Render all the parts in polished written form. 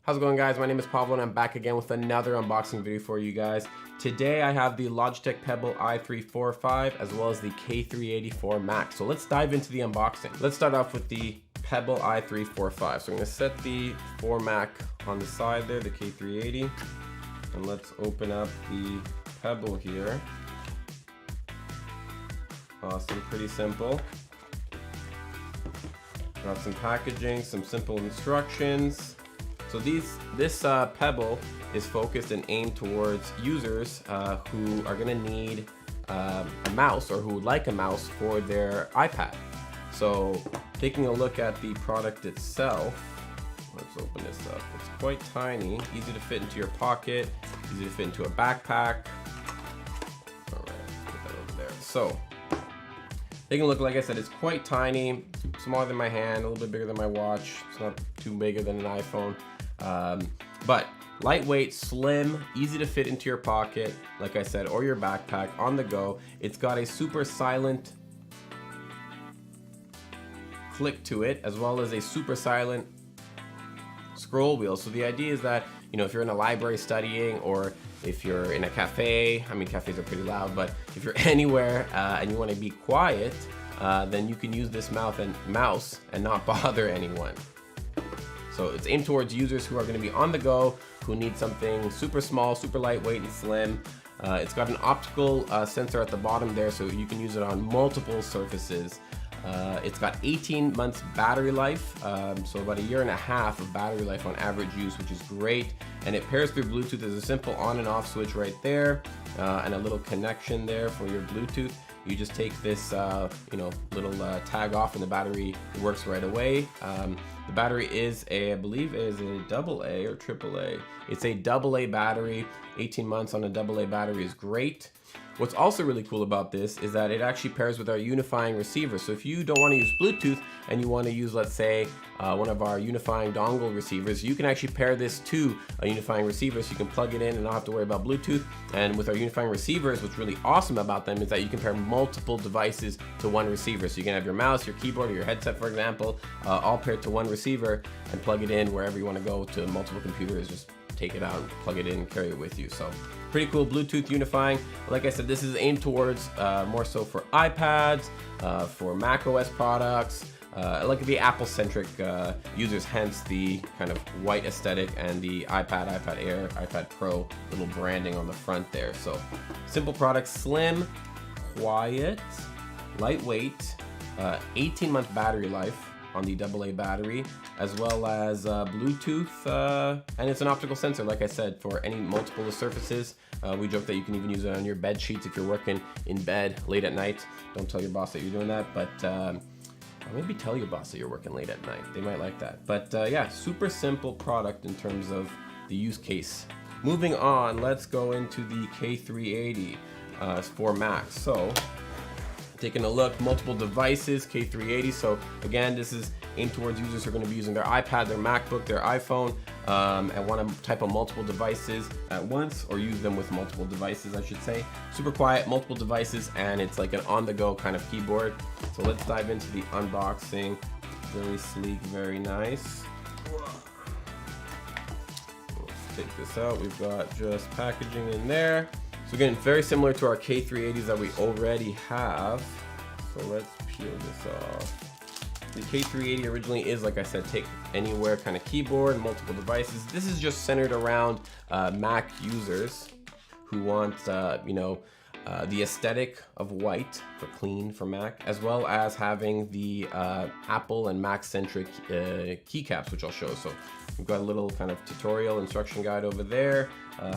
How's it going, guys? My name is Pablo and I'm back again with another unboxing video for you guys. Today I have the Logitech Pebble i345 as well as the K380 Max. So let's dive into the unboxing. Let's start off with the Pebble i345. So I'm gonna set the 4 Mac on the side there, the K380. And let's open up the Pebble here. Awesome, pretty simple. Got some packaging, some simple instructions. So this Pebble is focused and aimed towards users who are gonna need a mouse or who would like a mouse for their iPad. So taking a look at the product itself, let's open this up. It's quite tiny, easy to fit into your pocket, easy to fit into a backpack. All right, let's put that over there. So taking a look, like I said, it's quite tiny, smaller than my hand, a little bit bigger than my watch. It's not too bigger than an iPhone. But lightweight, slim, easy to fit into your pocket, like I said, or your backpack on the go. It's got a super silent click to it, as well as a super silent scroll wheel. So the idea is that, you know, if you're in a library studying, or if you're in a cafe, I mean, cafes are pretty loud, but if you're anywhere and you want to be quiet, then you can use this mouse and not bother anyone. So it's aimed towards users who are going to be on the go, who need something super small, super lightweight and slim. It's got an optical sensor at the bottom there, so you can use it on multiple surfaces. It's got 18 months battery life, so about 1.5 years of battery life on average use, which is great. And it pairs through Bluetooth. There's a simple on and off switch right there, and a little connection there for your Bluetooth. You just take this little tag off and the battery works right away. The battery is I believe is a AA or AAA. It's a AA battery. 18 months on a AA battery is great. What's also really cool about this is that it actually pairs with our unifying receiver. So if you don't want to use Bluetooth and you want to use, let's say, one of our unifying dongle receivers, you can actually pair this to a unifying receiver, so you can plug it in and not have to worry about Bluetooth. And with our unifying receivers, what's really awesome about them is that you can pair multiple devices to one receiver. So you can have your mouse, your keyboard, or your headset, for example, all paired to one receiver and plug it in wherever you want to go to multiple computers. Just take it out, plug it in, and carry it with you. So pretty cool Bluetooth unifying. Like I said, this is aimed towards more so for iPads, for Mac OS products, like the Apple-centric users, hence the kind of white aesthetic and the iPad, iPad Air, iPad Pro little branding on the front there. So simple product, slim, quiet, lightweight, 18-month battery life on the AA battery, as well as Bluetooth, and it's an optical sensor, like I said, for any multiple surfaces. We joke that you can even use it on your bed sheets if you're working in bed late at night. Don't tell your boss that you're doing that, but or maybe tell your boss that you're working late at night. They might like that. But yeah, super simple product in terms of the use case. Moving on, let's go into the K380 for Mac. So taking a look, multiple devices, K380. So again, this is aimed towards users who are going to be using their iPad, their MacBook, their iPhone, and want to type on multiple devices at once, or use them with multiple devices, I should say. Super quiet, multiple devices, and it's like an on-the-go kind of keyboard. So let's dive into the unboxing. Very sleek, very nice. Let's take this out. We've got just packaging in there. So again, very similar to our K380s that we already have. So let's peel this off. The K380 originally is, like I said, take anywhere kind of keyboard, multiple devices. This is just centered around Mac users who want, the aesthetic of white for clean for Mac, as well as having the Apple and Mac-centric keycaps, which I'll show. So we've got a little kind of tutorial instruction guide over there,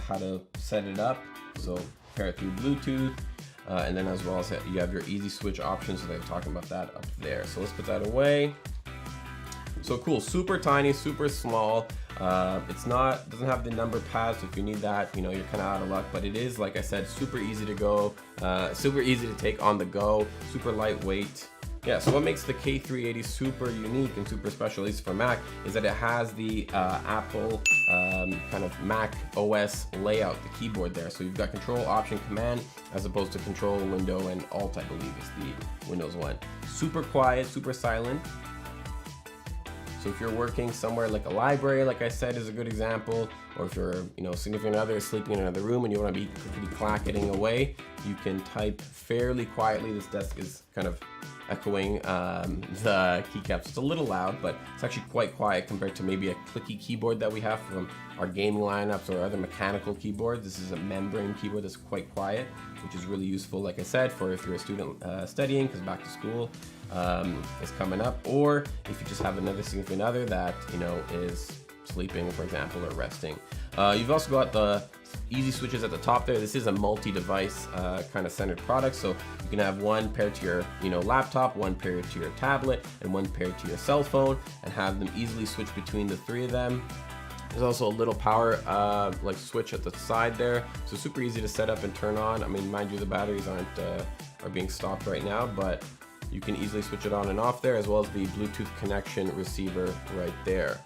how to set it up. So pair it through Bluetooth, and then as well as you have your easy switch options. So they're talking about that up there. So let's put that away. So cool, super tiny, super small. Doesn't have the number pads, so if you need that, you're kind of out of luck. But it is, like I said, super easy to go, super easy to take on the go, super lightweight. Yeah, so what makes the K380 super unique and super special, at least for Mac, is that it has the Apple kind of Mac OS layout, the keyboard there. So you've got Control, Option, Command, as opposed to Control, Window, and Alt, I believe is the Windows one. Super quiet, super silent. So if you're working somewhere like a library, like I said, is a good example, or if your significant other is sleeping in another room and you want to be clacketing away, you can type fairly quietly. This desk is kind of echoing the keycaps. It's a little loud, but it's actually quite quiet compared to maybe a clicky keyboard that we have from our gaming lineups or other mechanical keyboards. This is a membrane keyboard that's quite quiet, which is really useful, like I said, for if you're a student studying, because back to school is coming up, or if you just have another significant other that is sleeping, for example, or resting. You've also got the easy switches at the top there. This is a multi-device kind of centered product, so you can have one paired to your laptop, one paired to your tablet, and one paired to your cell phone, and have them easily switch between the three of them. There's also a little power like switch at the side there, so super easy to set up and turn on. I mean, mind you, the batteries are being stopped right now, but you can easily switch it on and off there, as well as the Bluetooth connection receiver right there.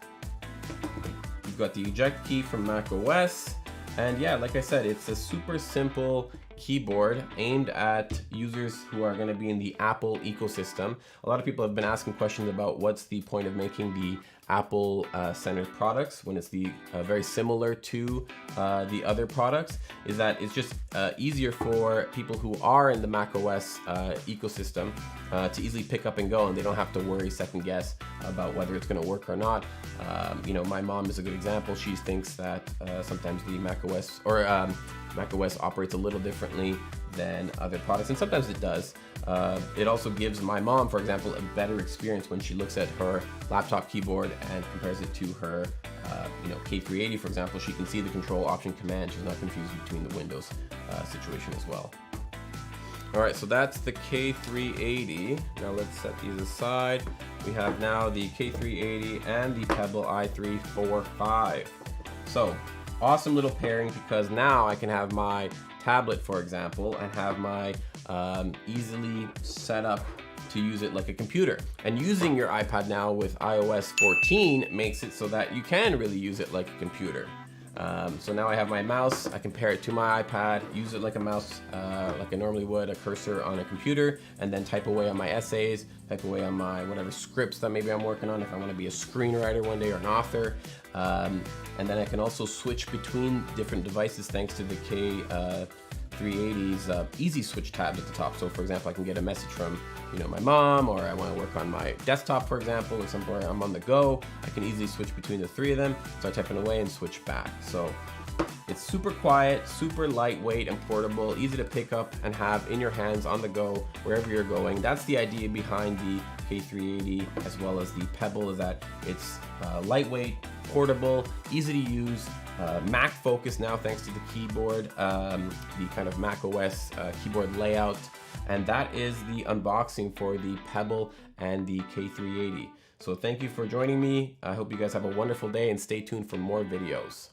You've got the eject key from Mac OS, and yeah, like I said, it's a super simple keyboard aimed at users who are going to be in the Apple ecosystem. A lot of people have been asking questions about what's the point of making the Apple centered products when it's very similar to the other products. Is that it's just easier for people who are in the Mac OS ecosystem to easily pick up and go, and they don't have to worry, second guess about whether it's going to work or not. My mom is a good example. She thinks that sometimes the Mac OS or Mac OS operates a little differently than other products, and sometimes it does. It also gives my mom, for example, a better experience when she looks at her laptop keyboard and compares it to her K380, for example. She can see the Control, Option, Command. She's not confused between the Windows situation as well. All right, so that's the K380. Now let's set these aside. We have now the K380 and the Pebble i345. So awesome little pairing, because now I can have my tablet, for example, and have my easily set up to use it like a computer. And using your iPad now with iOS 14 makes it so that you can really use it like a computer. So now I have my mouse, I can pair it to my iPad, use it like a mouse, like I normally would, a cursor on a computer, and then type away on my essays, type away on my whatever scripts that maybe I'm working on, if I want to be a screenwriter one day or an author. And then I can also switch between different devices thanks to the K380's easy switch tabs at the top. So for example, I can get a message from my mom, or I want to work on my desktop, for example, or somewhere I'm on the go. I can easily switch between the three of them. So I type it away and switch back. So it's super quiet, super lightweight and portable, easy to pick up and have in your hands on the go wherever you're going. That's the idea behind the K380 as well as the Pebble, is that it's lightweight, portable, easy to use, Mac focused now thanks to the keyboard, the kind of Mac OS keyboard layout. And that is the unboxing for the Pebble and the K380. So thank you for joining me. I hope you guys have a wonderful day, and stay tuned for more videos.